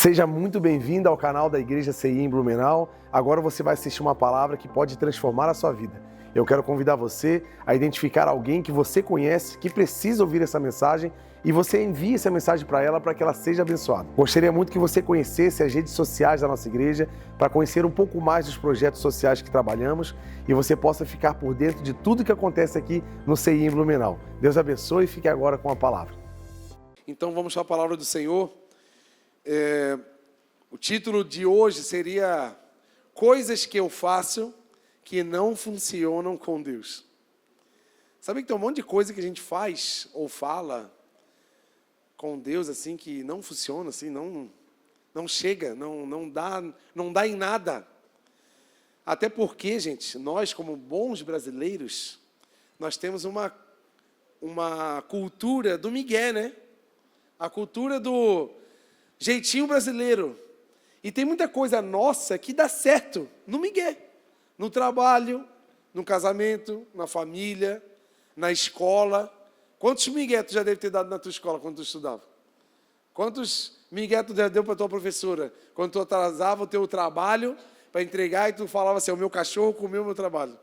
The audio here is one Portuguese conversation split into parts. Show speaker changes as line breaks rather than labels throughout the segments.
Seja muito bem-vindo ao canal da Igreja CI em Blumenau. Agora você vai assistir uma palavra que pode transformar a sua vida. Eu quero convidar você a identificar alguém que você conhece, que precisa ouvir essa mensagem, e você envie essa mensagem para ela para que ela seja abençoada. Gostaria muito que você conhecesse as redes sociais da nossa igreja para conhecer um pouco mais dos projetos sociais que trabalhamos e você possa ficar por dentro de tudo que acontece aqui no CI em Blumenau. Deus abençoe e fique agora com a palavra. Então vamos para a palavra do Senhor. O título de hoje seria Coisas que eu faço que não funcionam com Deus. Sabe que tem um monte de coisa que a gente faz ou fala com Deus assim que não funciona, assim, não chega, não dá em nada. Até porque, gente, nós como bons brasileiros, nós temos uma cultura do migué, né? A cultura do jeitinho brasileiro. E tem muita coisa nossa que dá certo no migué. No trabalho, no casamento, na família, na escola. Quantos migué tu já deve ter dado na tua escola quando tu estudava? Quantos migué tu já deu para tua professora? Quando tu atrasava o teu trabalho para entregar e tu falava assim, o meu cachorro comeu o meu trabalho.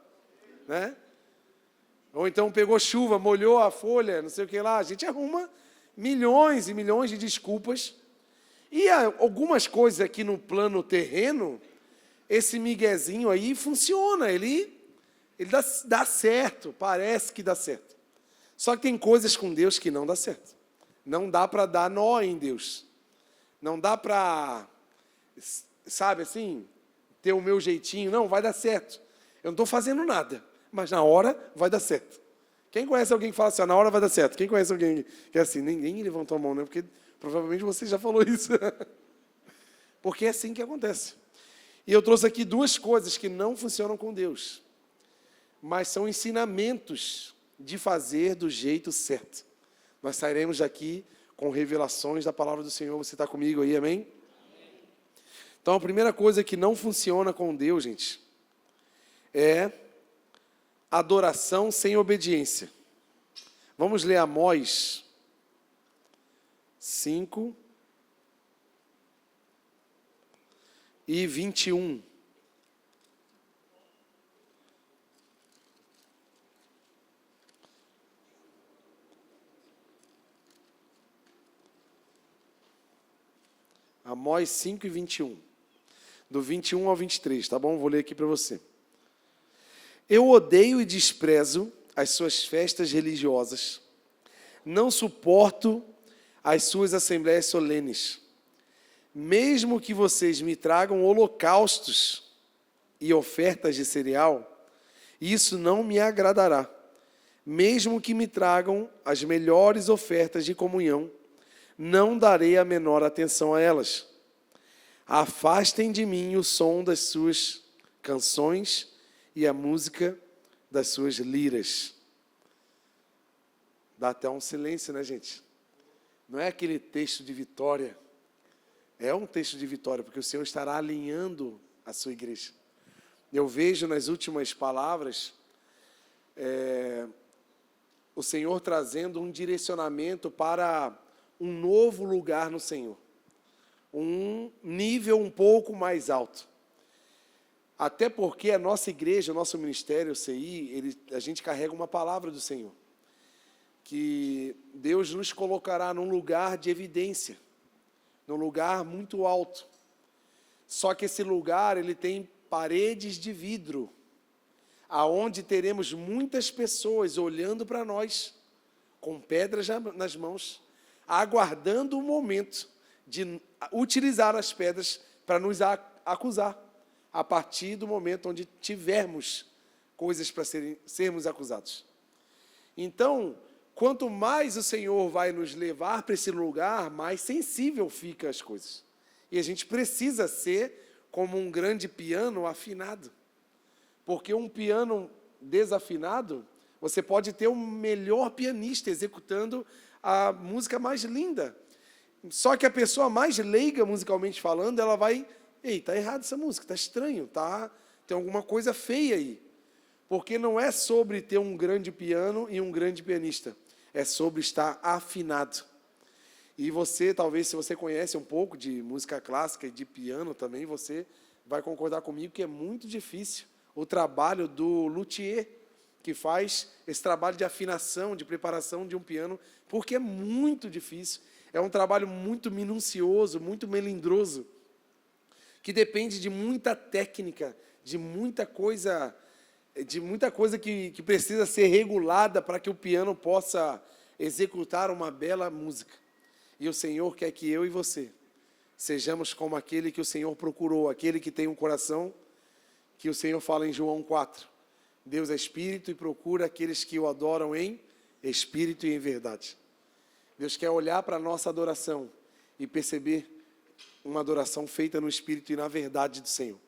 Né? Ou então pegou chuva, molhou a folha, não sei o que lá. A gente arruma milhões e milhões de desculpas. E algumas coisas aqui no plano terreno, esse miguezinho aí funciona, ele dá certo, parece que dá certo. Só que tem coisas com Deus que não dá certo. Não dá para dar nó em Deus. Não dá para, sabe assim, ter o meu jeitinho. Não, vai dar certo. Eu não estou fazendo nada, mas na hora vai dar certo. Quem conhece alguém que fala assim, na hora vai dar certo? Quem conhece alguém que é assim? Ninguém levantou a mão, né? Porque provavelmente você já falou isso. Porque é assim que acontece. E eu trouxe aqui duas coisas que não funcionam com Deus, mas são ensinamentos de fazer do jeito certo. Nós sairemos daqui com revelações da palavra do Senhor. Você está comigo aí, amém? Então, a primeira coisa que não funciona com Deus, gente, é adoração sem obediência. Vamos ler Amós 5 e 21. Amós 5 e 21. Do 21 ao 23, tá bom? Vou ler aqui para você. Eu odeio e desprezo as suas festas religiosas. Não suporto as suas assembleias solenes. Mesmo que vocês me tragam holocaustos e ofertas de cereal, isso não me agradará. Mesmo que me tragam as melhores ofertas de comunhão, não darei a menor atenção a elas. Afastem de mim o som das suas canções e a música das suas liras. Dá até um silêncio, né, gente? Não é aquele texto de vitória. É um texto de vitória, porque o Senhor estará alinhando a sua igreja. Eu vejo nas últimas palavras o Senhor trazendo um direcionamento para um novo lugar no Senhor. Um nível um pouco mais alto. Até porque a nossa igreja, o nosso ministério, o CI, a gente carrega uma palavra do Senhor. Que Deus nos colocará num lugar de evidência. Num lugar muito alto. Só que esse lugar, ele tem paredes de vidro. Aonde teremos muitas pessoas olhando para nós, com pedras nas mãos, aguardando o momento de utilizar as pedras para nos acusar. A partir do momento onde tivermos coisas para sermos acusados. Então, quanto mais o Senhor vai nos levar para esse lugar, mais sensível ficam as coisas. E a gente precisa ser como um grande piano afinado. Porque um piano desafinado, você pode ter o melhor pianista executando a música mais linda. Só que a pessoa mais leiga musicalmente falando, ela vai... Ei, está errado essa música, está estranho, tem alguma coisa feia aí. Porque não é sobre ter um grande piano e um grande pianista. É sobre estar afinado. E você, talvez, se você conhece um pouco de música clássica e de piano também, você vai concordar comigo que é muito difícil o trabalho do luthier, que faz esse trabalho de afinação, de preparação de um piano, porque é muito difícil. É um trabalho muito minucioso, muito melindroso, que depende de muita técnica, de muita coisa que precisa ser regulada para que o piano possa executar uma bela música. E o Senhor quer que eu e você sejamos como aquele que o Senhor procurou, aquele que tem um coração, que o Senhor fala em João 4. Deus é espírito e procura aqueles que o adoram em espírito e em verdade. Deus quer olhar para a nossa adoração e perceber uma adoração feita no espírito e na verdade do Senhor.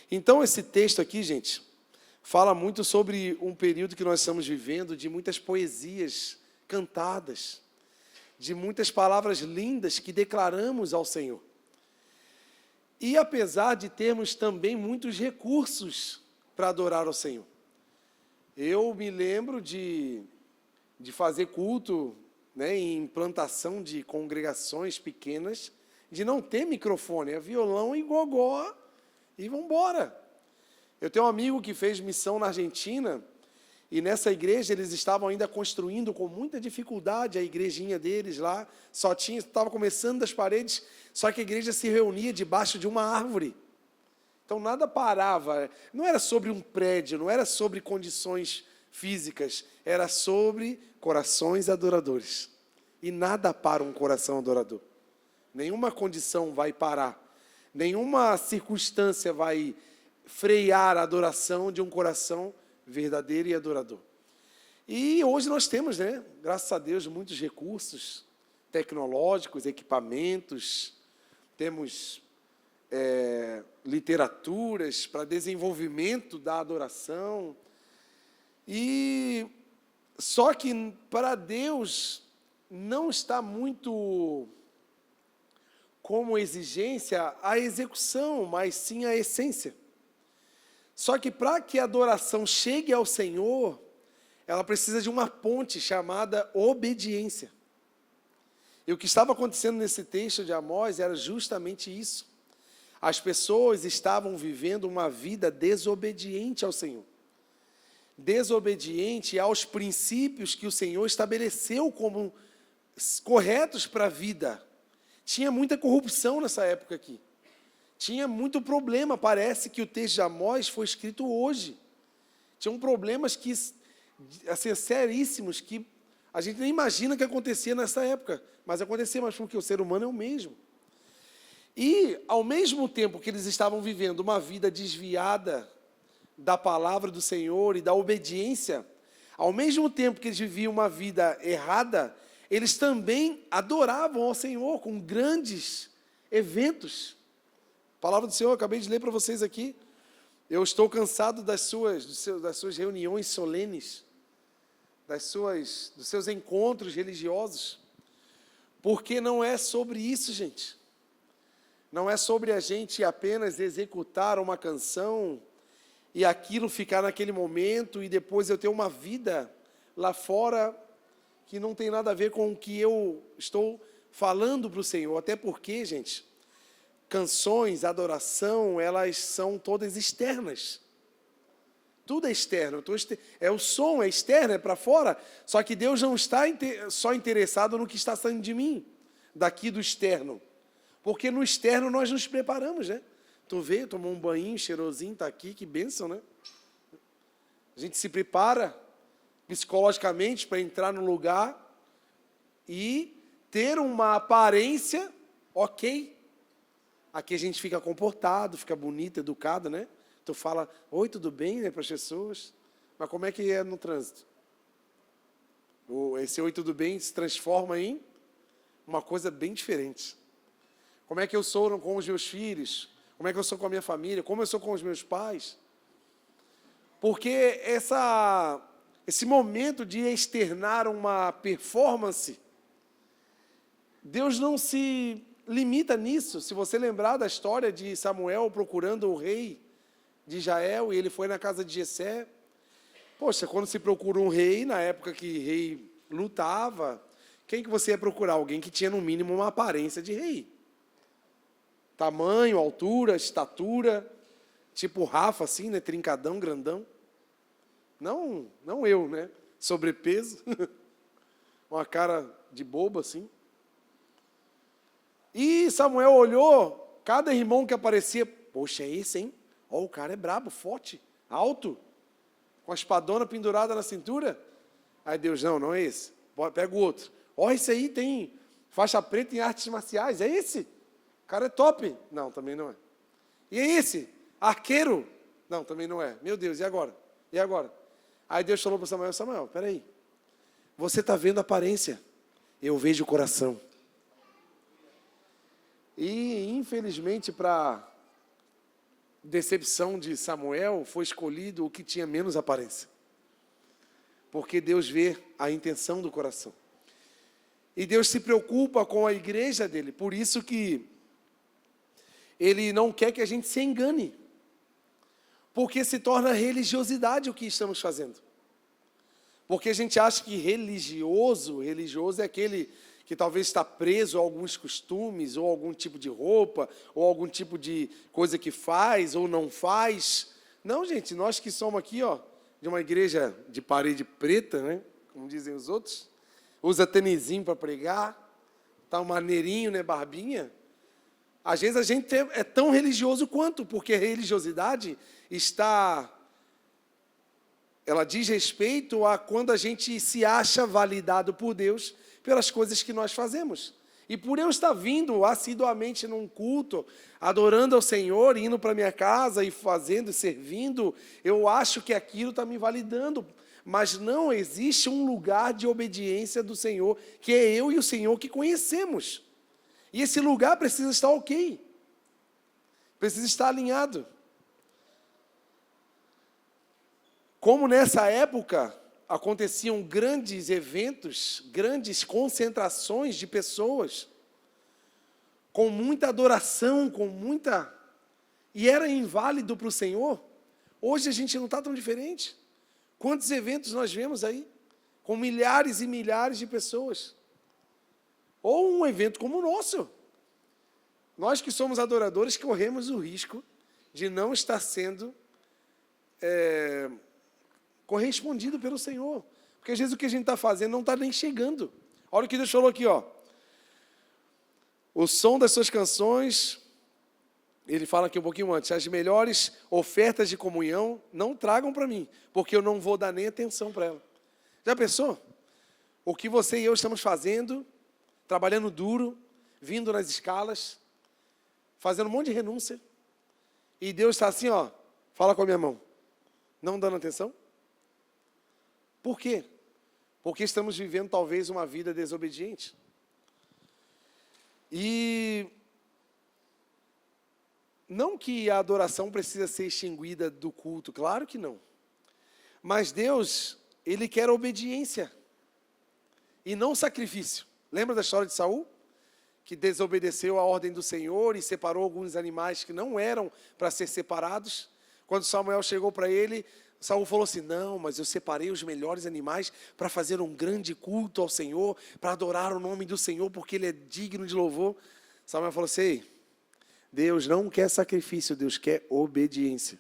Então, esse texto aqui, gente, fala muito sobre um período que nós estamos vivendo, de muitas poesias cantadas, de muitas palavras lindas que declaramos ao Senhor. E apesar de termos também muitos recursos para adorar ao Senhor. Eu me lembro de fazer culto, né, em plantação de congregações pequenas, de não ter microfone, é violão e gogó, e vamos embora. Eu tenho um amigo que fez missão na Argentina, e nessa igreja eles estavam ainda construindo com muita dificuldade a igrejinha deles lá, estava começando das paredes, só que a igreja se reunia debaixo de uma árvore. Então nada parava, não era sobre um prédio, não era sobre condições físicas, era sobre corações adoradores. E nada para um coração adorador. Nenhuma condição vai parar, nenhuma circunstância vai frear a adoração de um coração verdadeiro e adorador. E hoje nós temos, né, graças a Deus, muitos recursos tecnológicos, equipamentos, temos literaturas para desenvolvimento da adoração. E só que para Deus não está muito como exigência a execução, mas sim a essência. Só que para que a adoração chegue ao Senhor, ela precisa de uma ponte chamada obediência. E o que estava acontecendo nesse texto de Amós era justamente isso. As pessoas estavam vivendo uma vida desobediente ao Senhor. Desobediente aos princípios que o Senhor estabeleceu como corretos para a vida. Tinha muita corrupção nessa época aqui. Tinha muito problema, parece que o texto de Amós foi escrito hoje. Tinham problemas que, assim, seríssimos, que a gente nem imagina que acontecia nessa época. Mas acontecia, mas porque o ser humano é o mesmo. E, ao mesmo tempo que eles estavam vivendo uma vida desviada da palavra do Senhor e da obediência, ao mesmo tempo que eles viviam uma vida errada, eles também adoravam ao Senhor com grandes eventos. A palavra do Senhor, eu acabei de ler para vocês aqui. Eu estou cansado das suas reuniões solenes, dos seus encontros religiosos, porque não é sobre isso, gente. Não é sobre a gente apenas executar uma canção e aquilo ficar naquele momento e depois eu ter uma vida lá fora que não tem nada a ver com o que eu estou falando para o Senhor. Até porque, gente, canções, adoração, elas são todas externas. Tudo é externo. É o som, é externo, é para fora. Só que Deus não está só interessado no que está saindo de mim, daqui do externo. Porque no externo nós nos preparamos, né? Tu vê, tomou um banho, cheirosinho, está aqui, que bênção, né? A gente se prepara psicologicamente para entrar no lugar e ter uma aparência ok. Aqui a gente fica comportado, fica bonito, educado, né? Tu fala, oi, tudo bem, né, para as pessoas. Mas como é que é no trânsito? Esse oi, tudo bem se transforma em uma coisa bem diferente. Como é que eu sou com os meus filhos? Como é que eu sou com a minha família? Como eu sou com os meus pais? Porque esse momento de externar uma performance, Deus não se limita nisso. Se você lembrar da história de Samuel procurando o rei de Israel, e ele foi na casa de Jessé. Poxa, quando se procura um rei, na época que rei lutava, quem que você ia procurar? Alguém que tinha no mínimo uma aparência de rei. Tamanho, altura, estatura, tipo Rafa assim, né, trincadão, grandão. Não eu, né? Sobrepeso. Uma cara de bobo assim. E Samuel olhou, cada irmão que aparecia, poxa, é esse, hein? Ó, o cara é brabo, forte, alto, com a espadona pendurada na cintura. Aí Deus, não é esse. Pega o outro. Ó, esse aí tem faixa preta em artes marciais, é esse? O cara é top. Não, também não é. E é esse? Arqueiro? Não, também não é. Meu Deus, e agora? E agora? Aí Deus falou para Samuel, Samuel, peraí. Você está vendo a aparência, eu vejo o coração. E, infelizmente, para decepção de Samuel, foi escolhido o que tinha menos aparência. Porque Deus vê a intenção do coração. E Deus se preocupa com a igreja dele. Por isso que Ele não quer que a gente se engane. Porque se torna religiosidade o que estamos fazendo. Porque a gente acha que religioso é aquele que talvez está preso a alguns costumes, ou algum tipo de roupa, ou algum tipo de coisa que faz ou não faz. Não, gente, nós que somos aqui, ó, de uma igreja de parede preta, né, como dizem os outros, usa tênisinho para pregar, tá um maneirinho, né, barbinha. Às vezes a gente é tão religioso quanto, porque a religiosidade ela diz respeito a quando a gente se acha validado por Deus pelas coisas que nós fazemos. E por eu estar vindo assiduamente num culto, adorando ao Senhor, indo para minha casa e fazendo, servindo, eu acho que aquilo está me validando. Mas não existe um lugar de obediência do Senhor, que é eu e o Senhor que conhecemos. E esse lugar precisa estar ok. Precisa estar alinhado. Como nessa época aconteciam grandes eventos, grandes concentrações de pessoas, com muita adoração, e era inválido para o Senhor, hoje a gente não está tão diferente. Quantos eventos nós vemos aí, com milhares e milhares de pessoas? Ou um evento como o nosso. Nós que somos adoradores corremos o risco de não estar sendo correspondido pelo Senhor. Porque às vezes o que a gente está fazendo não está nem chegando. Olha o que Deus falou aqui, ó. O som das suas canções, ele fala aqui um pouquinho antes, as melhores ofertas de comunhão não tragam para mim, porque eu não vou dar nem atenção para ela. Já pensou? O que você e eu estamos fazendo, trabalhando duro, vindo nas escalas, fazendo um monte de renúncia, e Deus está assim, ó, fala com a minha mão, não dando atenção? Por quê? Porque estamos vivendo talvez uma vida desobediente. E não que a adoração precisa ser extinguida do culto, claro que não. Mas Deus, Ele quer obediência e não sacrifício. Lembra da história de Saul? Que desobedeceu a ordem do Senhor e separou alguns animais que não eram para ser separados. Quando Samuel chegou para ele, Saul falou assim, não, mas eu separei os melhores animais para fazer um grande culto ao Senhor, para adorar o nome do Senhor, porque Ele é digno de louvor. Samuel falou assim, Deus não quer sacrifício, Deus quer obediência.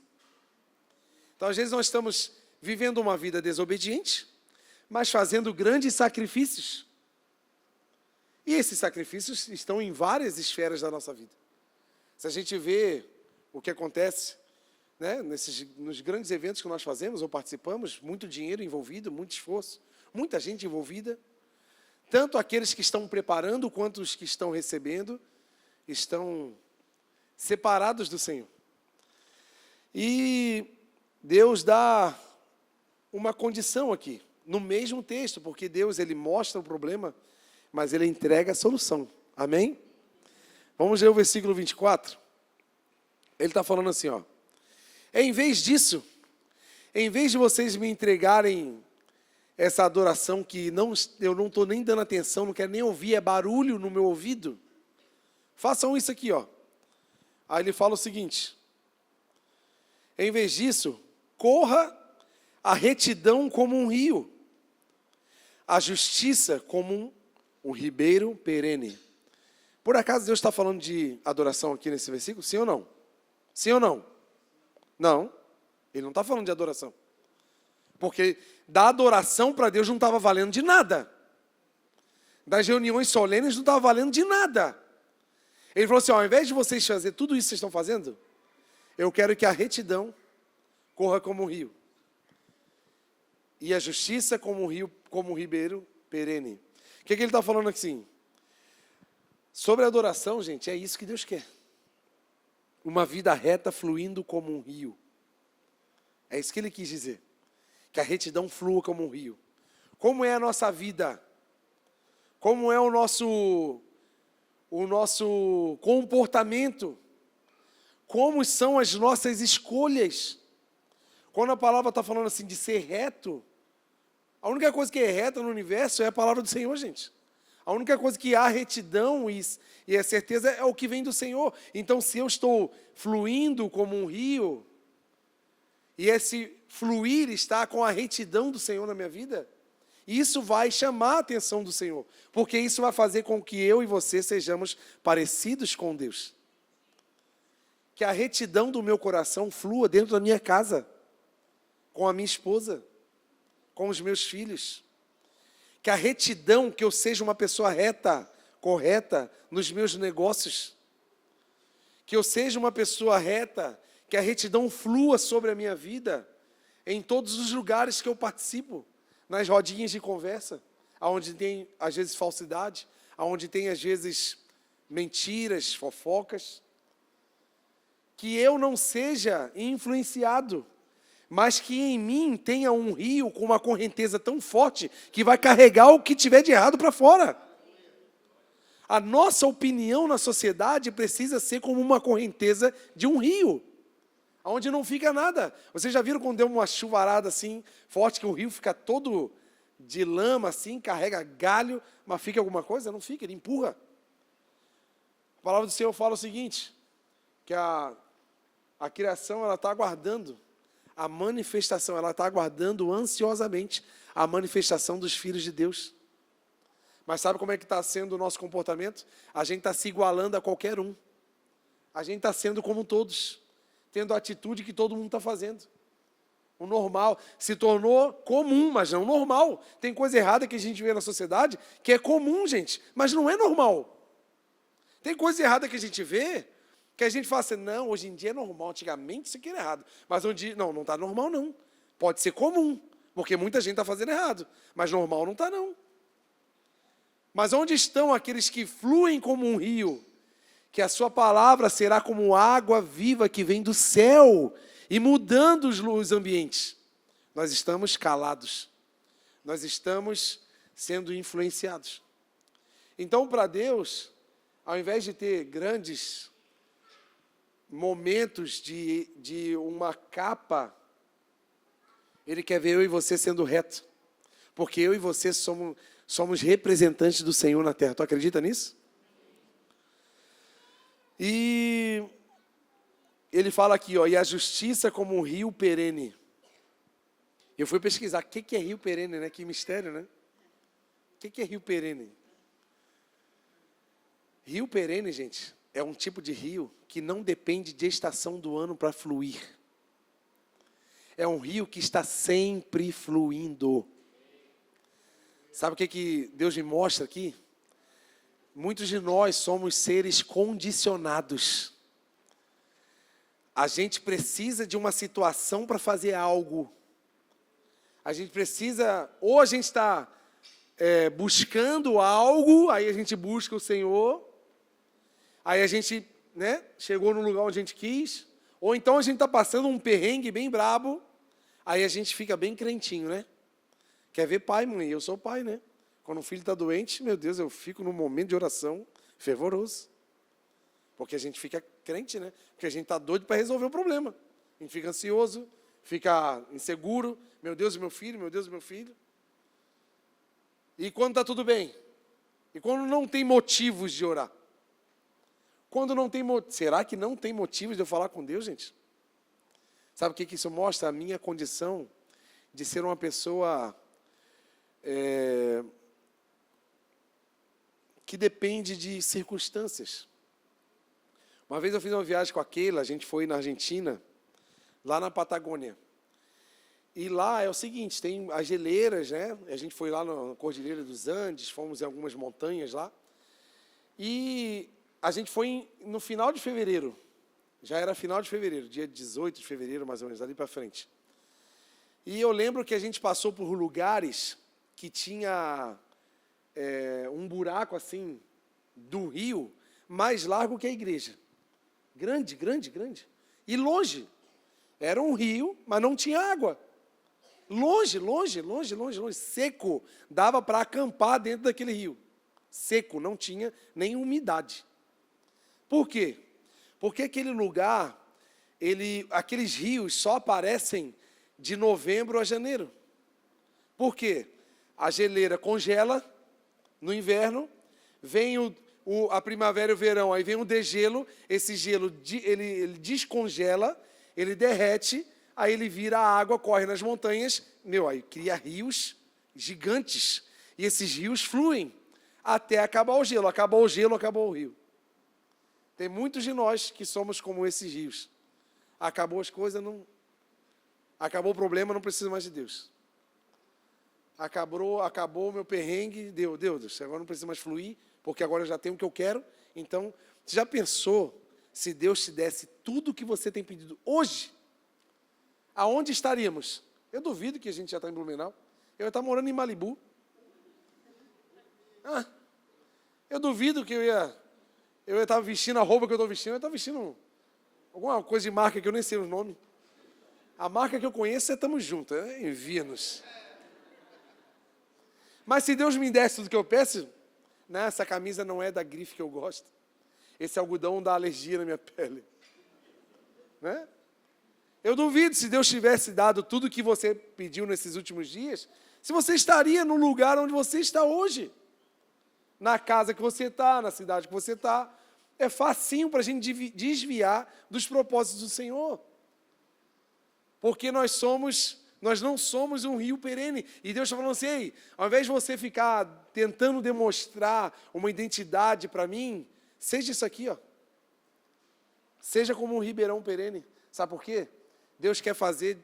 Então, às vezes nós estamos vivendo uma vida desobediente, mas fazendo grandes sacrifícios. E esses sacrifícios estão em várias esferas da nossa vida. Se a gente vê o que acontece, né, nos grandes eventos que nós fazemos ou participamos, muito dinheiro envolvido, muito esforço, muita gente envolvida, tanto aqueles que estão preparando quanto os que estão recebendo, estão separados do Senhor. E Deus dá uma condição aqui, no mesmo texto, porque Deus, Ele mostra o problema, mas Ele entrega a solução. Amém? Vamos ler o versículo 24. Ele está falando assim, ó. Em vez disso, em vez de vocês me entregarem essa adoração que eu não estou nem dando atenção, não quero nem ouvir, é barulho no meu ouvido, façam isso aqui, ó. Aí ele fala o seguinte, em vez disso, corra a retidão como um rio, a justiça como um ribeiro perene. Por acaso Deus está falando de adoração aqui nesse versículo? Sim ou não? Sim ou não? Não, ele não está falando de adoração. Porque da adoração para Deus não estava valendo de nada. Das reuniões solenes não estava valendo de nada. Ele falou assim, ó, ao invés de vocês fazer tudo isso que vocês estão fazendo, eu quero que a retidão corra como um rio. E a justiça como um rio, como um ribeiro perene. O que ele está falando assim? Sobre a adoração, gente, é isso que Deus quer. Uma vida reta fluindo como um rio. É isso que ele quis dizer. Que a retidão flua como um rio. Como é a nossa vida? Como é o nosso comportamento? Como são as nossas escolhas? Quando a palavra está falando assim de ser reto, a única coisa que é reta no universo é a palavra do Senhor, gente. A única coisa que há retidão e a certeza é o que vem do Senhor. Então, se eu estou fluindo como um rio, e esse fluir está com a retidão do Senhor na minha vida, isso vai chamar a atenção do Senhor. Porque isso vai fazer com que eu e você sejamos parecidos com Deus. Que a retidão do meu coração flua dentro da minha casa, com a minha esposa, com os meus filhos. Que a retidão, que eu seja uma pessoa reta, correta nos meus negócios. Que eu seja uma pessoa reta, que a retidão flua sobre a minha vida, em todos os lugares que eu participo, nas rodinhas de conversa, onde tem, às vezes, falsidade, onde tem, às vezes, mentiras, fofocas. Que eu não seja influenciado, mas que em mim tenha um rio com uma correnteza tão forte que vai carregar o que tiver de errado para fora. A nossa opinião na sociedade precisa ser como uma correnteza de um rio, onde não fica nada. Vocês já viram quando deu uma chuvarada assim forte, que o rio fica todo de lama assim, carrega galho, mas fica alguma coisa? Não fica, ele empurra. A palavra do Senhor fala o seguinte, que a criação ela está aguardando a manifestação, ela está aguardando ansiosamente a manifestação dos filhos de Deus. Mas sabe como é que está sendo o nosso comportamento? A gente está se igualando a qualquer um. A gente está sendo como todos, tendo a atitude que todo mundo está fazendo. O normal se tornou comum, mas não normal. Tem coisa errada que a gente vê na sociedade que é comum, gente, mas não é normal. Tem coisa errada que a gente vê que a gente fala assim, não, hoje em dia é normal, antigamente isso aqui era errado. Mas um dia, não está normal não. Pode ser comum, porque muita gente está fazendo errado, mas normal não está não. Mas onde estão aqueles que fluem como um rio, que a sua palavra será como água viva que vem do céu e mudando os ambientes? Nós estamos calados, nós estamos sendo influenciados. Então, para Deus, ao invés de ter grandes momentos de uma capa, Ele quer ver eu e você sendo reto, porque eu e você somos representantes do Senhor na terra. Tu acredita nisso? E ele fala aqui, ó, e a justiça como um rio perene. Eu fui pesquisar o que é rio perene, né? Que mistério, né? O que é rio perene? Rio perene, gente, é um tipo de rio que não depende de estação do ano para fluir. É um rio que está sempre fluindo. Sabe o que Deus me mostra aqui? Muitos de nós somos seres condicionados. A gente precisa de uma situação para fazer algo. A gente precisa, ou a gente está buscando algo, aí a gente busca o Senhor, aí a gente chegou no lugar onde a gente quis, ou então a gente está passando um perrengue bem brabo, aí a gente fica bem crentinho, né? Quer ver pai, mãe? Eu sou pai, né? Quando o filho está doente, meu Deus, eu fico num momento de oração fervoroso. Porque a gente fica crente, né? Porque a gente está doido para resolver o problema. A gente fica ansioso, fica inseguro. Meu Deus, meu filho, meu Deus, meu filho. E quando está tudo bem? E quando não tem motivos de orar? Quando não tem será que não tem motivos de eu falar com Deus, gente? Sabe o que isso mostra? A minha condição de ser uma pessoa que depende de circunstâncias. Uma vez eu fiz uma viagem com a Keila, a gente foi na Argentina, lá na Patagônia. E lá é o seguinte, tem as geleiras, né? A gente foi lá na Cordilheira dos Andes, fomos em algumas montanhas lá. E a gente foi no final de fevereiro. Já era final de fevereiro, dia 18 de fevereiro, mais ou menos, ali para frente. E eu lembro que a gente passou por lugares que tinha um buraco assim do rio mais largo que a igreja. Grande, grande, grande. E longe. Era um rio, mas não tinha água. Longe, longe, longe, longe, longe. Seco. Dava para acampar dentro daquele rio. Seco, não tinha nem umidade. Por quê? Porque aquele lugar, aqueles rios só aparecem de novembro a janeiro. Por quê? A geleira congela no inverno, vem a primavera e o verão, aí vem o degelo, esse gelo ele descongela, ele derrete, aí ele vira água, corre nas montanhas, aí cria rios gigantes, e esses rios fluem até acabar o gelo, acabou o rio. Tem muitos de nós que somos como esses rios. Acabou as coisas, acabou o problema, não preciso mais de Deus. Acabou o meu perrengue, Deus, agora não preciso mais fluir, porque agora eu já tenho o que eu quero. Então, você já pensou se Deus te desse tudo o que você tem pedido hoje? Aonde estaríamos? Eu duvido que a gente já está em Blumenau. Eu ia estar morando em Malibu. Eu duvido que eu ia estar vestindo a roupa que eu estou vestindo. Eu ia estar vestindo alguma coisa de marca que eu nem sei o nome. A marca que eu conheço é Tamo Junto, envia-nos. Mas se Deus me desse tudo que eu peço, né, essa camisa não é da grife que eu gosto. Esse algodão dá alergia na minha pele. Né? Eu duvido, se Deus tivesse dado tudo que você pediu nesses últimos dias, se você estaria no lugar onde você está hoje. Na casa que você está, na cidade que você está. É facinho para a gente desviar dos propósitos do Senhor. Porque nós não somos um rio perene. E Deus está falando assim, ei, ao invés de você ficar tentando demonstrar uma identidade para mim, seja isso aqui, ó. Seja como um ribeirão perene. Sabe por quê? Deus quer fazer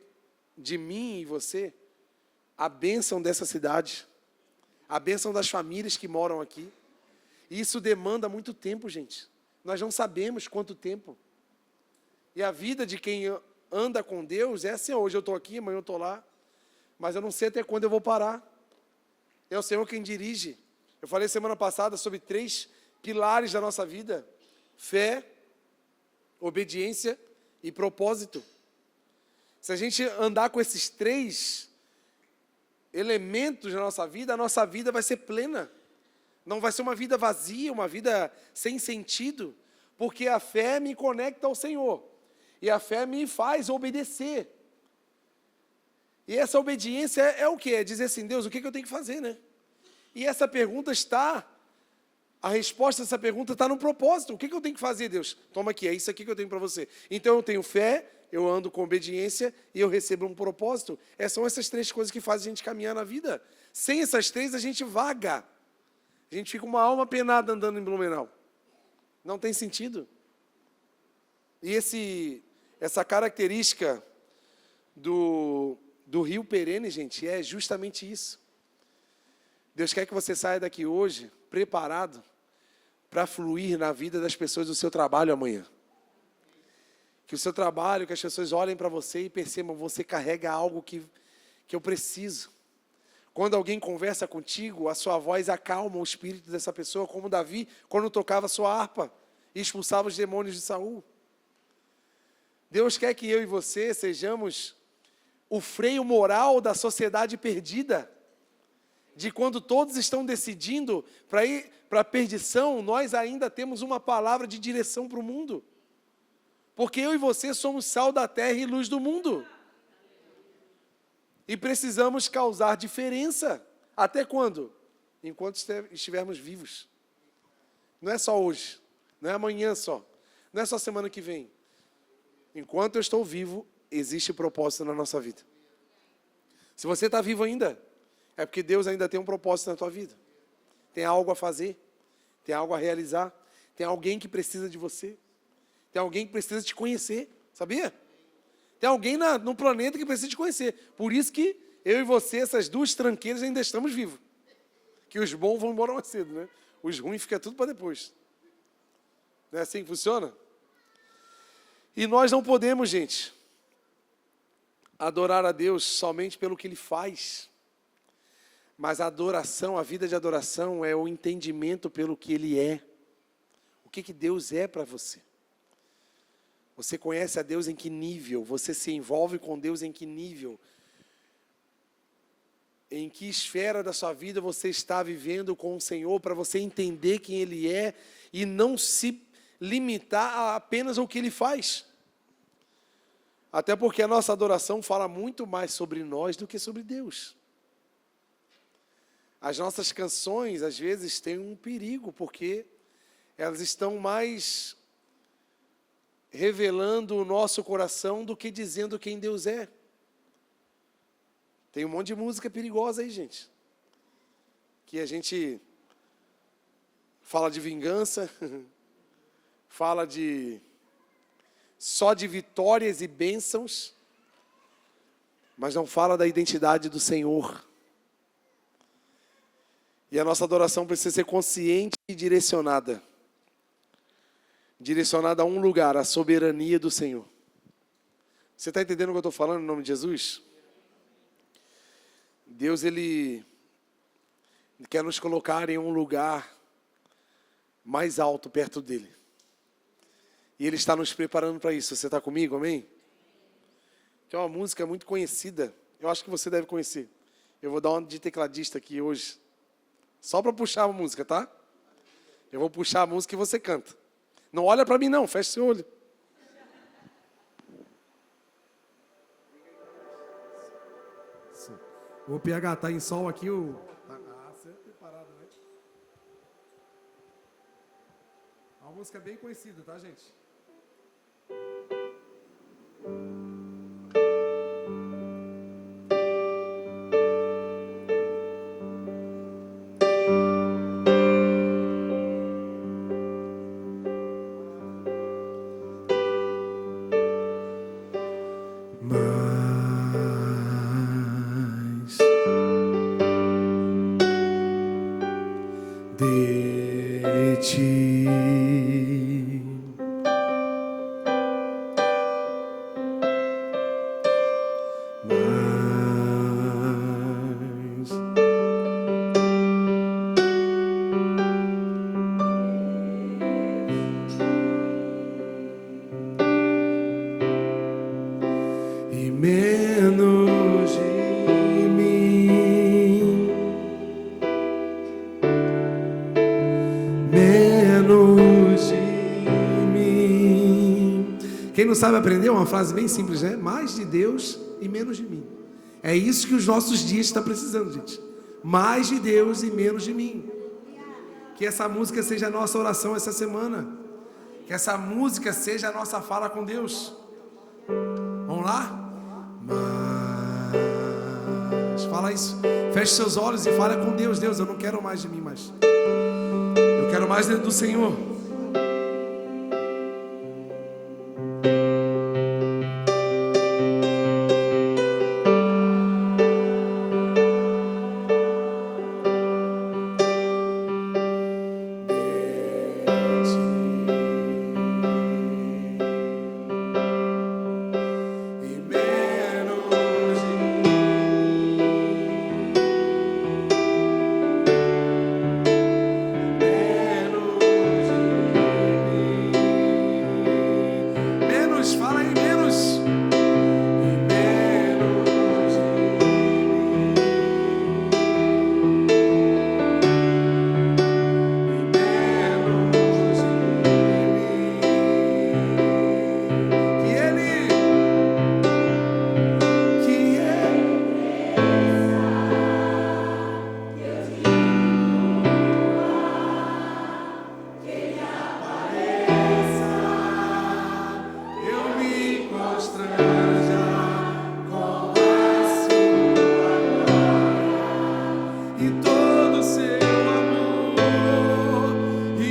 de mim e você a bênção dessa cidade. A bênção das famílias que moram aqui. E isso demanda muito tempo, gente. Nós não sabemos quanto tempo. E a vida de quem anda com Deus é assim, hoje eu estou aqui, amanhã eu estou lá, mas eu não sei até quando eu vou parar. É o Senhor quem dirige. Eu falei semana passada sobre 3 pilares da nossa vida: fé, obediência e propósito. Se a gente andar com esses 3 elementos na nossa vida, a nossa vida vai ser plena. Não vai ser uma vida vazia, uma vida sem sentido, porque a fé me conecta ao Senhor. E a fé me faz obedecer. E essa obediência é o quê? É dizer assim, Deus, o que eu tenho que fazer, né? E essa pergunta a resposta dessa pergunta está no propósito. O que eu tenho que fazer, Deus? Toma aqui, é isso aqui que eu tenho para você. Então eu tenho fé, eu ando com obediência e eu recebo um propósito. São essas 3 coisas que fazem a gente caminhar na vida. Sem essas 3, a gente vaga. A gente fica uma alma penada andando em Blumenau. Não tem sentido. E essa característica do rio perene, gente, é justamente isso. Deus quer que você saia daqui hoje preparado para fluir na vida das pessoas do seu trabalho amanhã. Que o seu trabalho, que as pessoas olhem para você e percebam, você carrega algo que eu preciso. Quando alguém conversa contigo, a sua voz acalma o espírito dessa pessoa, como Davi, quando tocava a sua harpa e expulsava os demônios de Saul. Deus quer que eu e você sejamos o freio moral da sociedade perdida. De quando todos estão decidindo para ir para a perdição, nós ainda temos uma palavra de direção para o mundo. Porque eu e você somos sal da terra e luz do mundo. E precisamos causar diferença. Até quando? Enquanto estivermos vivos. Não é só hoje, não é amanhã só, não é só semana que vem. Enquanto eu estou vivo, existe propósito na nossa vida. Se você está vivo ainda, é porque Deus ainda tem um propósito na tua vida. Tem algo a fazer, tem algo a realizar, tem alguém que precisa de você, tem alguém que precisa te conhecer, sabia? Tem alguém no planeta que precisa te conhecer. Por isso que eu e você, essas duas tranqueiras, ainda estamos vivos. Que os bons vão embora mais cedo, né? Os ruins ficam tudo para depois. Não é assim que funciona? E nós não podemos, gente, adorar a Deus somente pelo que Ele faz. Mas a adoração, a vida de adoração é o entendimento pelo que Ele é. O que Deus é para você. Você conhece a Deus em que nível? Você se envolve com Deus em que nível? Em que esfera da sua vida você está vivendo com o Senhor para você entender quem Ele é e não se limitar a apenas ao que Ele faz. Até porque a nossa adoração fala muito mais sobre nós do que sobre Deus. As nossas canções, às vezes, têm um perigo, porque elas estão mais revelando o nosso coração do que dizendo quem Deus é. Tem um monte de música perigosa aí, gente. Que a gente fala de vingança, fala só de vitórias e bênçãos, mas não fala da identidade do Senhor. E a nossa adoração precisa ser consciente e direcionada. Direcionada a um lugar, a soberania do Senhor. Você está entendendo o que eu estou falando em nome de Jesus? Deus, Ele quer nos colocar em um lugar mais alto perto dEle. E Ele está nos preparando para isso. Você está comigo, amém? Tem uma música muito conhecida, eu acho que você deve conhecer. Eu vou dar uma de tecladista aqui hoje. Só para puxar a música, tá? Eu vou puxar a música e você canta. Não olha para mim não, fecha seu olho. O PH está em sol aqui, sempre preparado, né? É uma música bem conhecida, tá, gente? Quem não sabe aprender, é uma frase bem simples, né? Mais de Deus e menos de mim. É isso que os nossos dias estão precisando, gente. Mais de Deus e menos de mim. Que essa música seja a nossa oração essa semana. Que essa música seja a nossa fala com Deus. Vamos lá? Mas fala isso. Feche seus olhos e fala com Deus. Deus, eu não quero mais de mim, mas eu quero mais do Senhor. E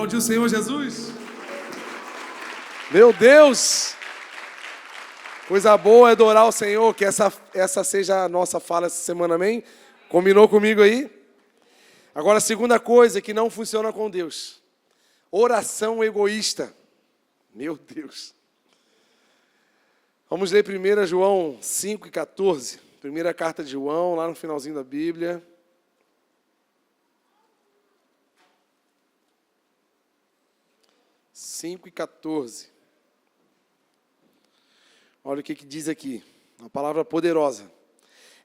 aplaudir o Senhor Jesus? Meu Deus! Coisa boa é adorar o Senhor, que essa seja a nossa fala essa semana, amém? Combinou comigo aí? Agora, a segunda coisa que não funciona com Deus. Oração egoísta. Meu Deus. Vamos ler 1 João 5:14. Primeira carta de João, lá no finalzinho da Bíblia. Cinco e 14. Olha o que diz aqui, uma palavra poderosa.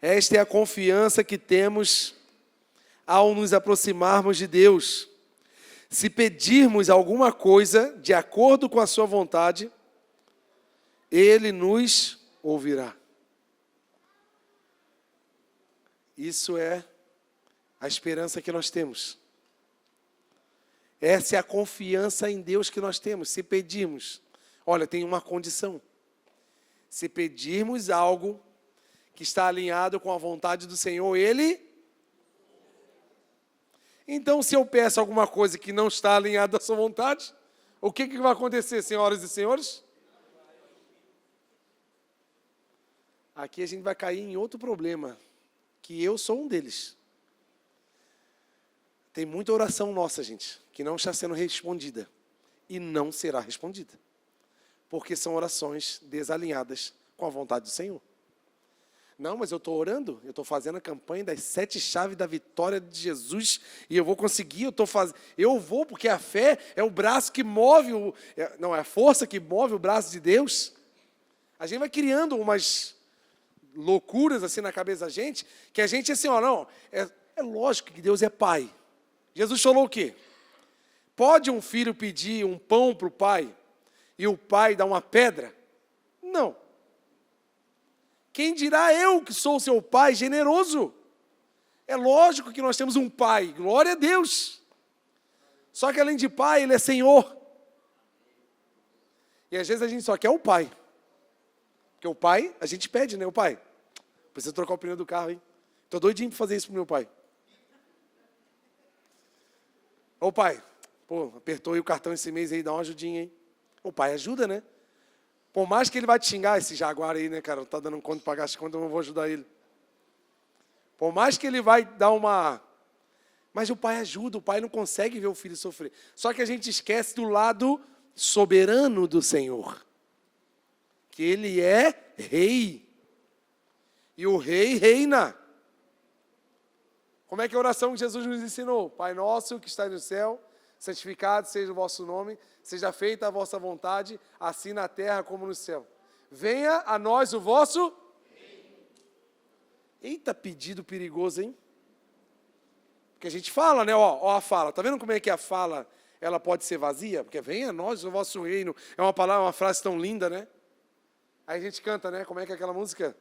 Esta é a confiança que temos ao nos aproximarmos de Deus. Se pedirmos alguma coisa de acordo com a sua vontade, Ele nos ouvirá. Isso é a esperança que nós temos. Essa é a confiança em Deus que nós temos. Se pedirmos, olha, tem uma condição. Se pedirmos algo que está alinhado com a vontade do Senhor, Ele... Então, se eu peço alguma coisa que não está alinhada à sua vontade, o que vai acontecer, senhoras e senhores? Aqui a gente vai cair em outro problema, que eu sou um deles. Tem muita oração nossa, gente, que não está sendo respondida e não será respondida. Porque são orações desalinhadas com a vontade do Senhor. Não, mas eu estou orando, eu estou fazendo a campanha das 7 chaves da vitória de Jesus e eu vou conseguir, eu vou porque a fé é o braço que move, é a força que move o braço de Deus. A gente vai criando umas loucuras assim na cabeça da gente, que a gente assim, é lógico que Deus é pai. Jesus falou o quê? Pode um filho pedir um pão para o pai e o pai dar uma pedra? Não. Quem dirá eu que sou seu pai generoso? É lógico que nós temos um pai, glória a Deus. Só que além de pai, ele é Senhor. E às vezes a gente só quer o pai. Porque o pai, a gente pede, né? O pai, precisa trocar o pneu do carro, hein? Estou doidinho para fazer isso pro meu pai. Ô pai, apertou aí o cartão esse mês aí, dá uma ajudinha, hein? O pai ajuda, né? Por mais que ele vai te xingar, esse Jaguar aí, né, cara? Não está dando conta de pagar as contas, eu não vou ajudar ele. Por mais que ele vai dar uma... Mas o pai ajuda, o pai não consegue ver o filho sofrer. Só que a gente esquece do lado soberano do Senhor. Que Ele é rei. E o rei reina. Como é que é a oração que Jesus nos ensinou? Pai nosso que está no céu, santificado seja o vosso nome, seja feita a vossa vontade, assim na terra como no céu. Venha a nós o vosso... Eita, pedido perigoso, hein? Porque a gente fala, né? Ó a fala. Tá vendo como é que a fala, ela pode ser vazia? Porque venha a nós o vosso reino. É uma palavra, uma frase tão linda, né? Aí a gente canta, né? Como é que é aquela música?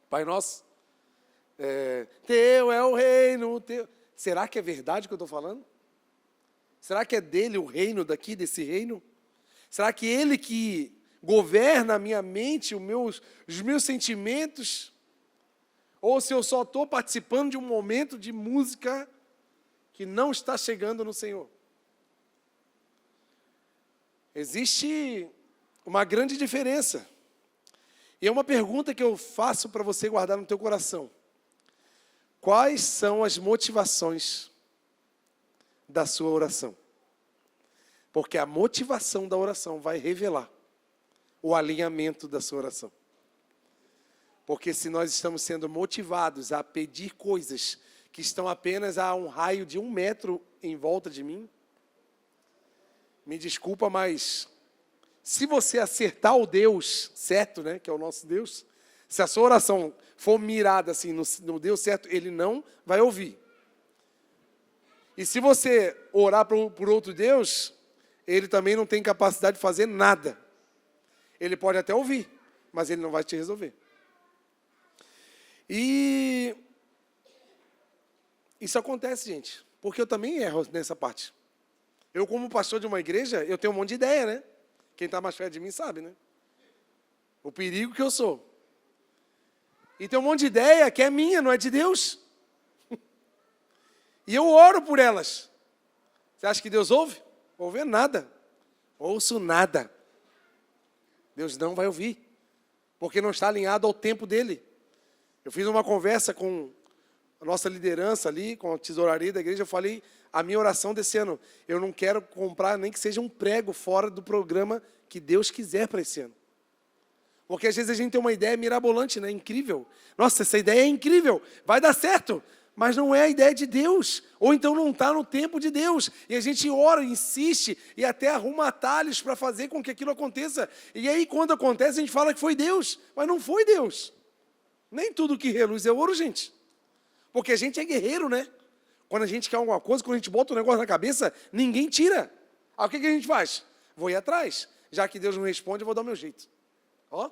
Pai nosso. Teu é o reino, teu... Será que é verdade o que eu estou falando? Será que é dele o reino daqui, desse reino? Será que ele que governa a minha mente, os meus sentimentos? Ou se eu só estou participando de um momento de música que não está chegando no Senhor? Existe uma grande diferença. E é uma pergunta que eu faço para você guardar no teu coração. Quais são as motivações da sua oração? Porque a motivação da oração vai revelar o alinhamento da sua oração. Porque se nós estamos sendo motivados a pedir coisas que estão apenas a um raio de 1 metro em volta de mim, me desculpa, mas se você acertar o Deus certo, né, que é o nosso Deus, se a sua oração for mirada assim no Deus certo, Ele não vai ouvir. E se você orar por outro Deus, Ele também não tem capacidade de fazer nada. Ele pode até ouvir, mas Ele não vai te resolver. E isso acontece, gente, porque eu também erro nessa parte. Eu, como pastor de uma igreja, eu tenho um monte de ideia, né? Quem está mais perto de mim sabe, né? O perigo que eu sou. E tem um monte de ideia que é minha, não é de Deus. E eu oro por elas. Você acha que Deus ouve? Ouvir nada. Ouço nada. Deus não vai ouvir, porque não está alinhado ao tempo dele. Eu fiz uma conversa com a nossa liderança ali, com a tesouraria da igreja, eu falei, a minha oração desse ano, eu não quero comprar nem que seja um prego fora do programa que Deus quiser para esse ano. Porque às vezes a gente tem uma ideia mirabolante, né? Incrível. Nossa, essa ideia é incrível, vai dar certo. Mas não é a ideia de Deus, ou então não está no tempo de Deus. E a gente ora, insiste, e até arruma atalhos para fazer com que aquilo aconteça. E aí, quando acontece, a gente fala que foi Deus, mas não foi Deus. Nem tudo que reluz é ouro, gente. Porque a gente é guerreiro, né? Quando a gente quer alguma coisa, quando a gente bota um negócio na cabeça, ninguém tira. Aí o que a gente faz? Vou ir atrás. Já que Deus não responde, eu vou dar o meu jeito. Ó.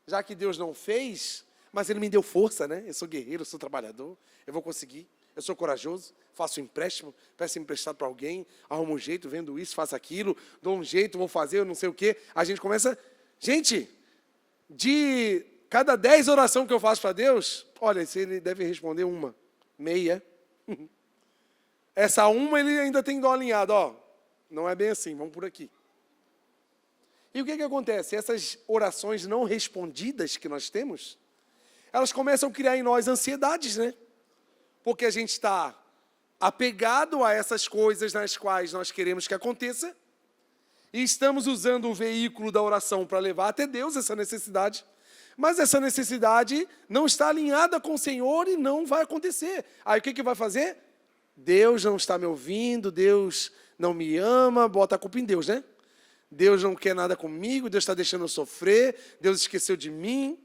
Já que Deus não fez, mas Ele me deu força, né? Eu sou guerreiro, eu sou trabalhador, eu vou conseguir. Eu sou corajoso, faço um empréstimo, peço emprestado para alguém, arrumo um jeito, vendo isso, faço aquilo, dou um jeito, vou fazer, eu não sei o quê. A gente começa... Gente, de cada 10 orações que eu faço para Deus, olha, se Ele deve responder uma, meia. Essa uma Ele ainda tem dó alinhado, ó. Não é bem assim, vamos por aqui. E o que acontece? Essas orações não respondidas que nós temos, elas começam a criar em nós ansiedades, né? Porque a gente está apegado a essas coisas nas quais nós queremos que aconteça, e estamos usando o veículo da oração para levar até Deus essa necessidade, mas essa necessidade não está alinhada com o Senhor e não vai acontecer. Aí o que vai fazer? Deus não está me ouvindo, Deus não me ama, bota a culpa em Deus, né? Deus não quer nada comigo, Deus está deixando eu sofrer, Deus esqueceu de mim,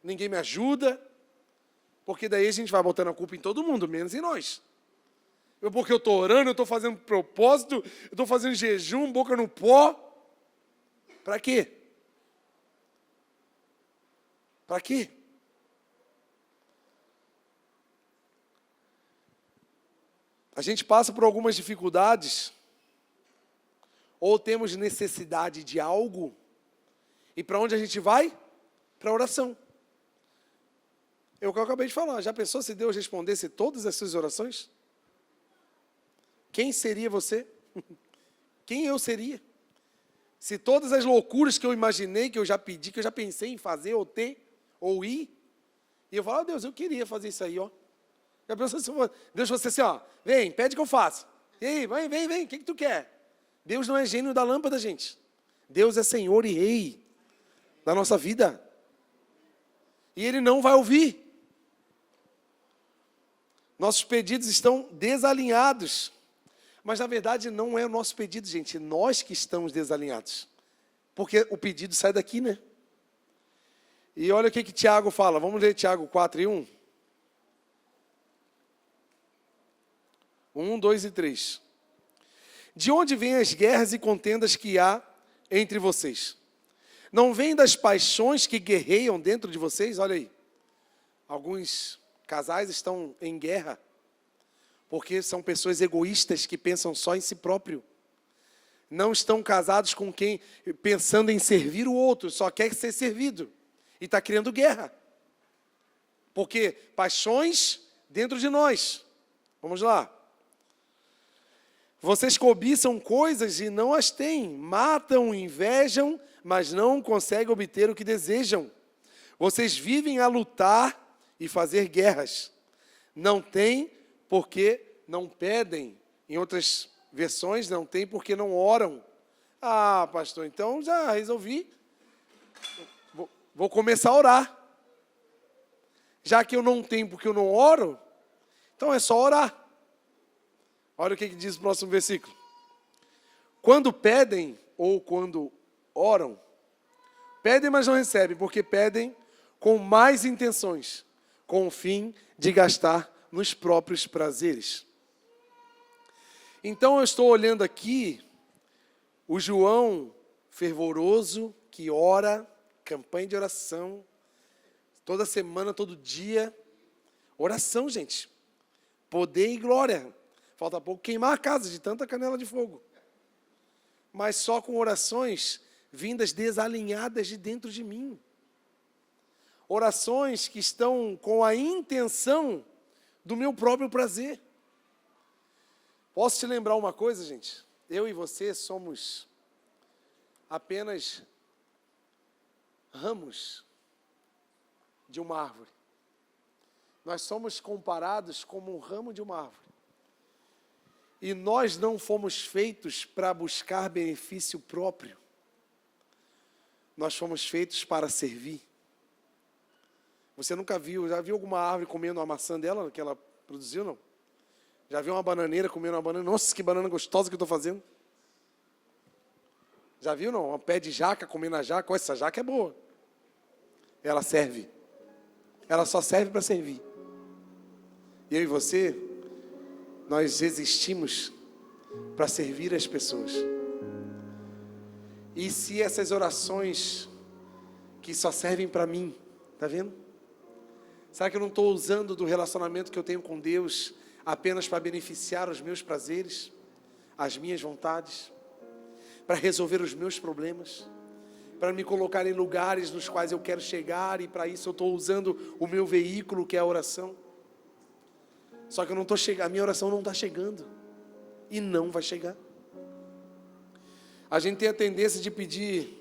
ninguém me ajuda, porque daí a gente vai botando a culpa em todo mundo, menos em nós. Porque eu estou orando, eu estou fazendo propósito, eu estou fazendo jejum, boca no pó. Para quê? Para quê? A gente passa por algumas dificuldades, ou temos necessidade de algo, e para onde a gente vai? Para a oração. É o que eu acabei de falar. Já pensou se Deus respondesse todas as suas orações? Quem seria você? Quem eu seria? Se todas as loucuras que eu imaginei, que eu já pedi, que eu já pensei em fazer, ou ter, ou ir, e eu falo, oh, Deus, eu queria fazer isso aí, ó. Já pensou se Deus fosse assim, ó, vem, pede que eu faça. E aí, vem, o que tu quer? Deus não é gênio da lâmpada, gente. Deus é Senhor e Rei da nossa vida. E Ele não vai ouvir. Nossos pedidos estão desalinhados. Mas, na verdade, não é o nosso pedido, gente. Nós que estamos desalinhados. Porque o pedido sai daqui, né? E olha o que Tiago fala. Vamos ler Tiago 4:1. 1, 2 e 3. De onde vêm as guerras e contendas que há entre vocês? Não vêm das paixões que guerreiam dentro de vocês? Olha aí. Alguns casais estão em guerra porque são pessoas egoístas que pensam só em si próprio. Não estão casados com quem pensando em servir o outro, só quer ser servido. E está criando guerra. Porque paixões dentro de nós. Vamos lá. Vocês cobiçam coisas e não as têm. Matam, invejam, mas não conseguem obter o que desejam. Vocês vivem a lutar e fazer guerras. Não têm porque não pedem. Em outras versões, não tem porque não oram. Ah, pastor, então já resolvi. Vou começar a orar. Já que eu não tenho porque eu não oro, então é só orar. Olha o que diz o próximo versículo. Quando pedem ou quando oram, pedem, mas não recebem, porque pedem com mais intenções, com o fim de gastar nos próprios prazeres. Então eu estou olhando aqui o João fervoroso que ora, campanha de oração, toda semana, todo dia. Oração, gente. Poder e glória. Falta pouco queimar a casa de tanta canela de fogo. Mas só com orações vindas desalinhadas de dentro de mim. Orações que estão com a intenção do meu próprio prazer. Posso te lembrar uma coisa, gente? Eu e você somos apenas ramos de uma árvore. Nós somos comparados como um ramo de uma árvore. E nós não fomos feitos para buscar benefício próprio. Nós fomos feitos para servir. Você nunca viu, já viu alguma árvore comendo a maçã dela, que ela produziu, não? Já viu uma bananeira comendo uma banana? Nossa, que banana gostosa que eu estou fazendo. Já viu, não? Um pé de jaca comendo a jaca. Olha, essa jaca é boa. Ela serve. Ela só serve para servir. Eu e você, nós existimos para servir as pessoas. E se essas orações que só servem para mim, tá vendo? Será que eu não estou usando do relacionamento que eu tenho com Deus apenas para beneficiar os meus prazeres, as minhas vontades, para resolver os meus problemas, para me colocar em lugares nos quais eu quero chegar, e para isso eu estou usando o meu veículo, que é a oração? Só que eu não estou chegando, a minha oração não está chegando, e não vai chegar. A gente tem a tendência de pedir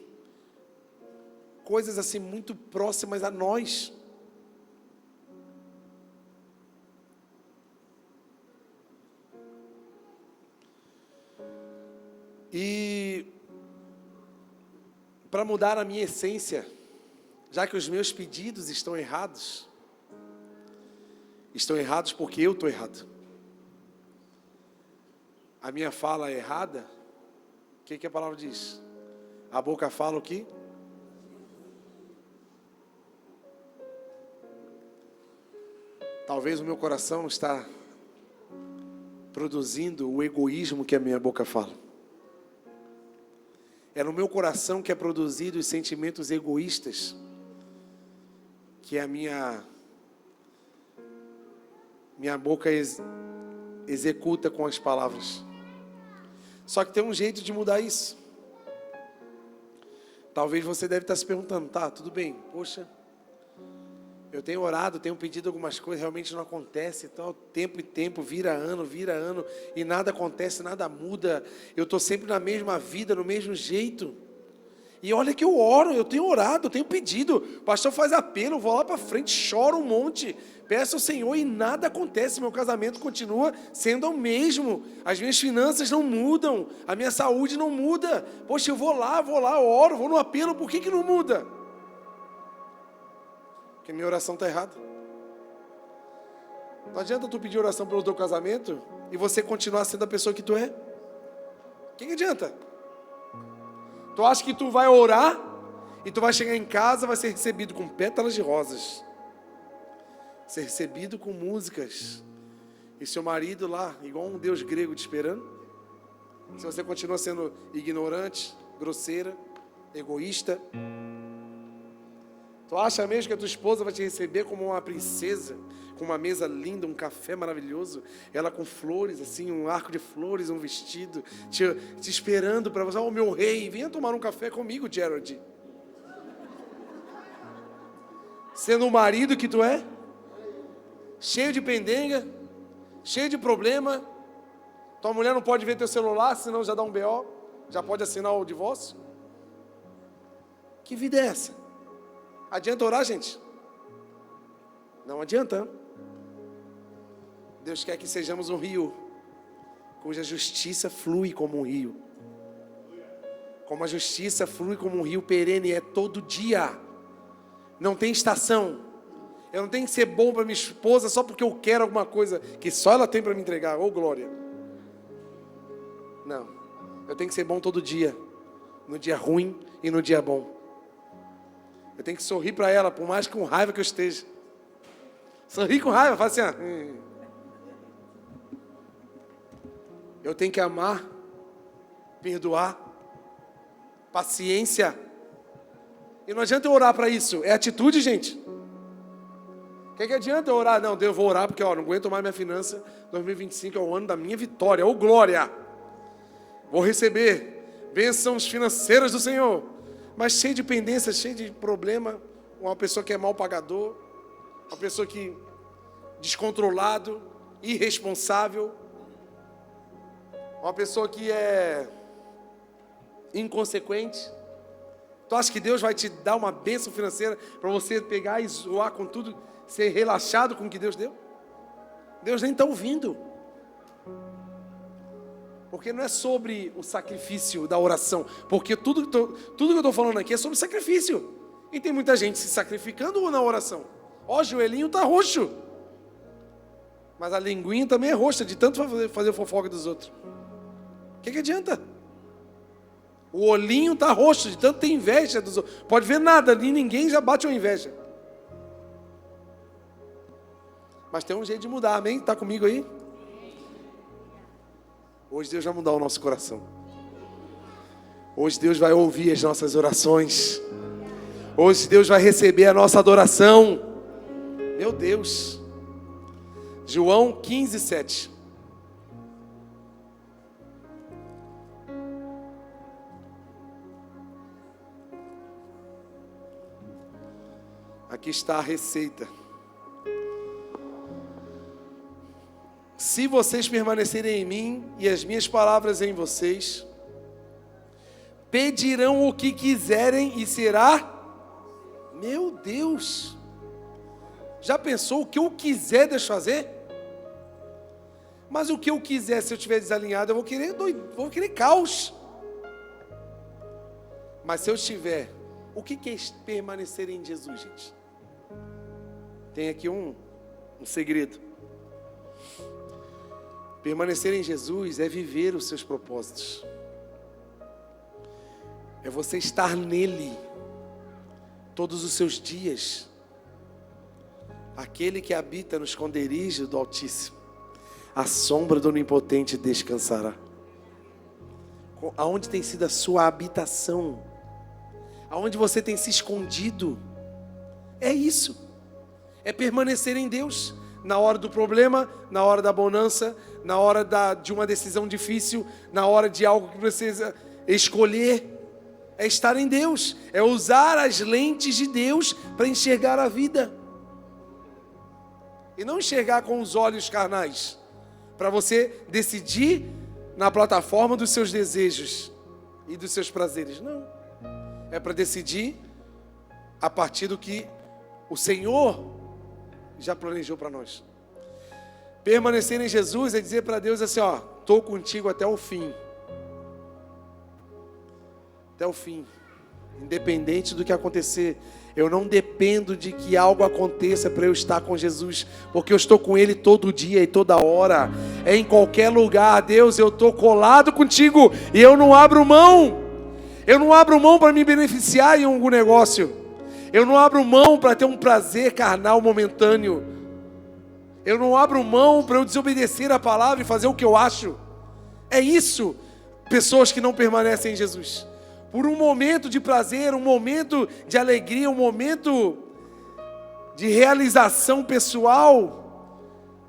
coisas assim muito próximas a nós. E para mudar a minha essência, já que os meus pedidos estão errados porque eu estou errado. A minha fala é errada. O que a palavra diz? A boca fala o quê? Talvez o meu coração está produzindo o egoísmo que a minha boca fala. É no meu coração que é produzido os sentimentos egoístas que a minha boca executa com as palavras. Só que tem um jeito de mudar isso. Talvez você deve estar se perguntando, tá, tudo bem, poxa, eu tenho orado, tenho pedido algumas coisas, realmente não acontece, então tempo e tempo, vira ano, e nada acontece, nada muda, eu estou sempre na mesma vida, no mesmo jeito. E olha que eu oro, eu tenho orado, eu tenho pedido, o pastor faz apelo, eu vou lá para frente, choro um monte, peço ao Senhor e nada acontece, meu casamento continua sendo o mesmo, as minhas finanças não mudam, a minha saúde não muda. Poxa, eu vou lá, oro, vou no apelo, por que não muda? Porque minha oração está errada. Não adianta tu pedir oração pelo teu casamento e você continuar sendo a pessoa que tu é. O que adianta? Tu acha que tu vai orar e tu vai chegar em casa, vai ser recebido com pétalas de rosas, ser recebido com músicas, e seu marido lá, igual um deus grego te esperando? Se você continua sendo ignorante, grosseira, egoísta, tu acha mesmo que a tua esposa vai te receber como uma princesa, com uma mesa linda, um café maravilhoso, ela com flores, assim, um arco de flores, um vestido, te esperando para você, meu rei, venha tomar um café comigo, Gerald. Sendo o marido que tu é, cheio de pendenga, cheio de problema, tua mulher não pode ver teu celular, senão já dá um BO, já pode assinar o divórcio. Que vida é essa? Adianta orar, gente? Não adianta. Deus quer que sejamos um rio, cuja justiça flui como um rio. Como a justiça flui como um rio perene, é todo dia. Não tem estação. Eu não tenho que ser bom para minha esposa só porque eu quero alguma coisa que só ela tem para me entregar. Ô, glória. Não. Eu tenho que ser bom todo dia. No dia ruim e no dia bom. Eu tenho que sorrir para ela, por mais que com raiva que eu esteja. Sorrir com raiva, fala assim, Eu tenho que amar, perdoar, paciência. E não adianta eu orar para isso, é atitude, gente. O que adianta eu orar? Não, eu vou orar porque não aguento mais minha finança. 2025 é o ano da minha vitória, ô glória. Vou receber bênçãos financeiras do Senhor. Mas cheio de pendência, cheio de problema. Uma pessoa que é mal pagador, uma pessoa que descontrolado, irresponsável. Uma pessoa que é inconsequente. Tu acha que Deus vai te dar uma bênção financeira para você pegar e zoar com tudo, ser relaxado com o que Deus deu? Deus nem está ouvindo. Porque não é sobre o sacrifício da oração. Porque tudo que eu estou falando aqui é sobre sacrifício. E tem muita gente se sacrificando na oração. Ó, o joelhinho está roxo. Mas a linguinha também é roxa, de tanto fazer fofoca dos outros. O que adianta? O olhinho está roxo, de tanto ter inveja dos outros. Pode ver nada, nem ninguém já bate uma inveja. Mas tem um jeito de mudar, amém? Está comigo aí? Hoje Deus vai mudar o nosso coração. Hoje Deus vai ouvir as nossas orações. Hoje Deus vai receber a nossa adoração. Meu Deus. João 15, 7. Aqui está a receita. Se vocês permanecerem em mim e as minhas palavras em vocês, pedirão o que quiserem e será... Meu Deus! Já pensou o que eu quiser Deus fazer? Mas o que eu quiser, se eu estiver desalinhado, eu vou querer caos. Mas se eu estiver... O que é permanecer em Jesus, gente? Tem aqui um segredo. Permanecer em Jesus é viver os seus propósitos. É você estar nele todos os seus dias. Aquele que habita no esconderijo do Altíssimo, a sombra do Onipotente descansará. Aonde tem sido a sua habitação? Aonde você tem se escondido? É isso. É permanecer em Deus. Na hora do problema, na hora da bonança, na hora de uma decisão difícil, na hora de algo que precisa escolher. É estar em Deus. É usar as lentes de Deus para enxergar a vida. E não enxergar com os olhos carnais. Para você decidir na plataforma dos seus desejos e dos seus prazeres. Não. É para decidir a partir do que o Senhor já planejou para nós. Permanecer em Jesus é dizer para Deus assim, ó, estou contigo até o fim. Até o fim. Independente do que acontecer, eu não dependo de que algo aconteça para eu estar com Jesus, porque eu estou com Ele todo dia e toda hora, é em qualquer lugar. Deus, eu estou colado contigo e eu não abro mão. Eu não abro mão para me beneficiar em algum negócio. Eu não abro mão para ter um prazer carnal momentâneo. Eu não abro mão para eu desobedecer a palavra e fazer o que eu acho. É isso, pessoas que não permanecem em Jesus. Por um momento de prazer, um momento de alegria, um momento de realização pessoal,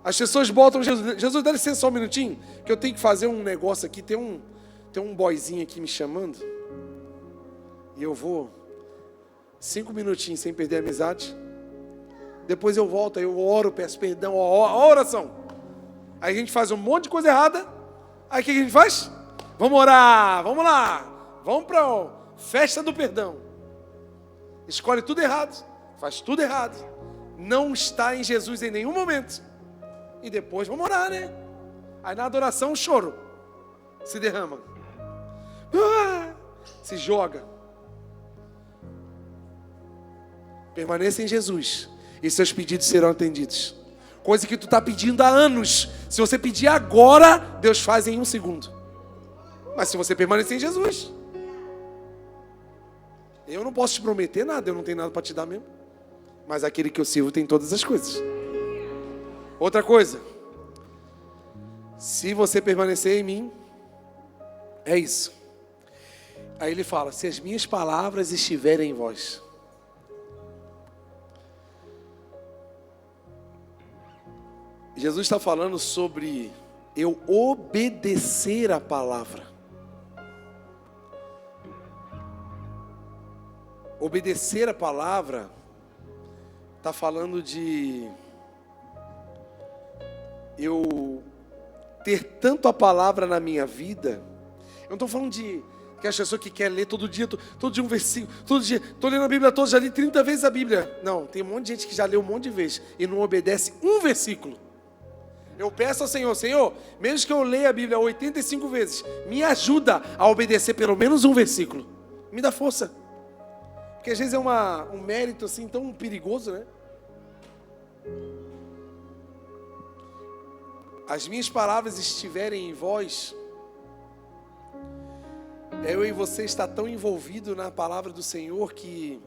as pessoas botam Jesus. Jesus, dá licença só um minutinho, que eu tenho que fazer um negócio aqui. Tem um boyzinho aqui me chamando. E eu vou 5 minutinhos sem perder a amizade. Depois eu volto, aí eu oro, peço perdão, ó, oração. Aí a gente faz um monte de coisa errada. Aí o que a gente faz? Vamos orar, vamos lá. Vamos para a festa do perdão. Escolhe tudo errado, faz tudo errado. Não está em Jesus em nenhum momento. E depois vamos orar, né? Aí na adoração o choro se derrama. Se joga. Permaneça em Jesus e seus pedidos serão atendidos. Coisa que tu está pedindo há anos. Se você pedir agora, Deus faz em 1 segundo. Mas se você permanecer em Jesus, eu não posso te prometer nada, eu não tenho nada para te dar mesmo. Mas aquele que eu sirvo tem todas as coisas. Outra coisa, se você permanecer em mim, é isso. Aí ele fala, se as minhas palavras estiverem em vós. Jesus está falando sobre eu obedecer a palavra. Obedecer a palavra está falando de eu ter tanto a palavra na minha vida. Eu não estou falando de que as pessoas que quer ler todo dia um versículo, todo dia, estou lendo a Bíblia toda, já li 30 vezes a Bíblia. Não, tem um monte de gente que já leu um monte de vezes e não obedece um versículo. Eu peço ao Senhor, Senhor, mesmo que eu leia a Bíblia 85 vezes, me ajuda a obedecer pelo menos um versículo. Me dá força. Porque às vezes é um mérito assim tão perigoso, né? As minhas palavras estiverem em vós, eu e você está tão envolvido na palavra do Senhor que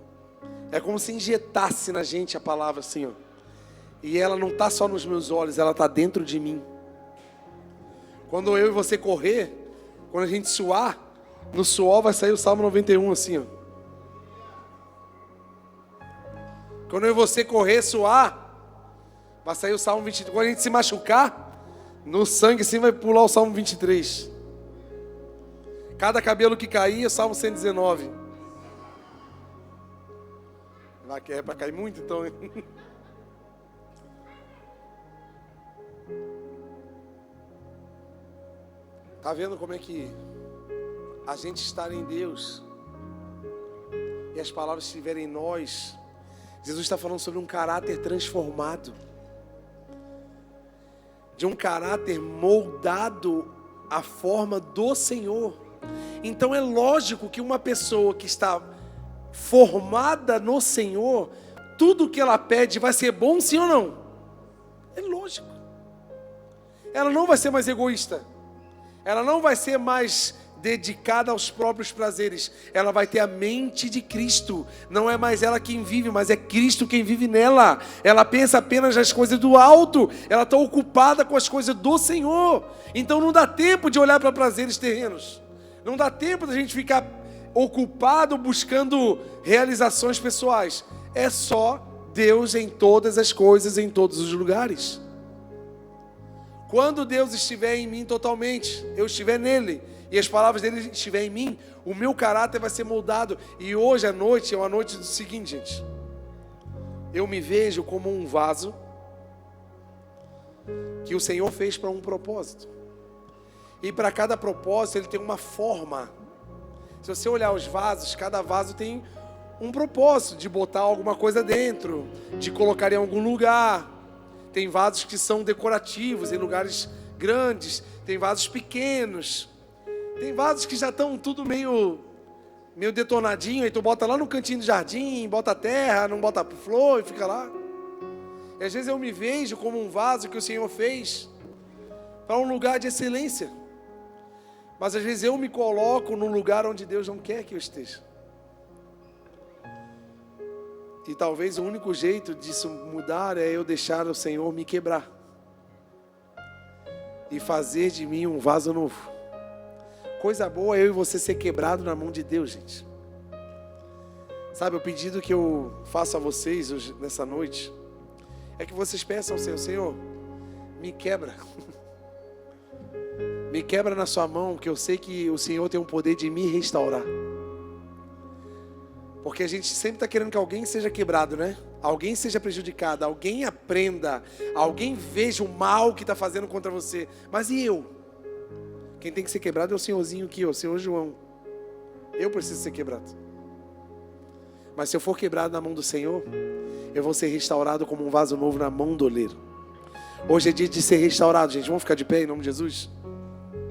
é como se injetasse na gente a palavra assim, ó. E ela não está só nos meus olhos, ela está dentro de mim. Quando eu e você correr, quando a gente suar, no suor vai sair o Salmo 91 assim, ó. Quando eu e você correr, suar, vai sair o Salmo 23. Quando a gente se machucar, no sangue assim vai pular o Salmo 23. Cada cabelo que cair é o Salmo 119. É para cair muito então, hein? Está vendo como é que a gente estar em Deus e as palavras estiverem em nós? Jesus está falando sobre um caráter transformado, de um caráter moldado à forma do Senhor. Então é lógico que uma pessoa que está formada no Senhor, tudo que ela pede vai ser bom, sim ou não? É lógico. Ela não vai ser mais egoísta. Ela não vai ser mais dedicada aos próprios prazeres. Ela vai ter a mente de Cristo. Não é mais ela quem vive, mas é Cristo quem vive nela. Ela pensa apenas nas coisas do alto. Ela está ocupada com as coisas do Senhor. Então não dá tempo de olhar para prazeres terrenos. Não dá tempo da gente ficar ocupado buscando realizações pessoais. É só Deus em todas as coisas, em todos os lugares. Quando Deus estiver em mim totalmente, eu estiver nele, e as palavras dele estiverem em mim, o meu caráter vai ser moldado. E hoje à noite é uma noite do seguinte, gente. Eu me vejo como um vaso que o Senhor fez para um propósito. E para cada propósito ele tem uma forma. Se você olhar os vasos, cada vaso tem um propósito de botar alguma coisa dentro, de colocar em algum lugar. Tem vasos que são decorativos em lugares grandes, tem vasos pequenos, tem vasos que já estão tudo meio detonadinho, aí tu bota lá no cantinho do jardim, bota terra, não bota flor e fica lá. E às vezes eu me vejo como um vaso que o Senhor fez para um lugar de excelência, mas às vezes eu me coloco num lugar onde Deus não quer que eu esteja. E talvez o único jeito disso mudar é eu deixar o Senhor me quebrar e fazer de mim um vaso novo. Coisa boa é eu e você ser quebrado na mão de Deus, gente. Sabe, o pedido que eu faço a vocês hoje, nessa noite, é que vocês peçam ao Senhor, Senhor, me quebra. Me quebra na sua mão, que eu sei que o Senhor tem o poder de me restaurar. Porque a gente sempre está querendo que alguém seja quebrado, né? Alguém seja prejudicado, alguém aprenda, alguém veja o mal que está fazendo contra você. Mas e eu? Quem tem que ser quebrado é o senhorzinho aqui, o senhor João. Eu preciso ser quebrado. Mas se eu for quebrado na mão do Senhor, eu vou ser restaurado como um vaso novo na mão do oleiro. Hoje é dia de ser restaurado, gente. Vamos ficar de pé em nome de Jesus?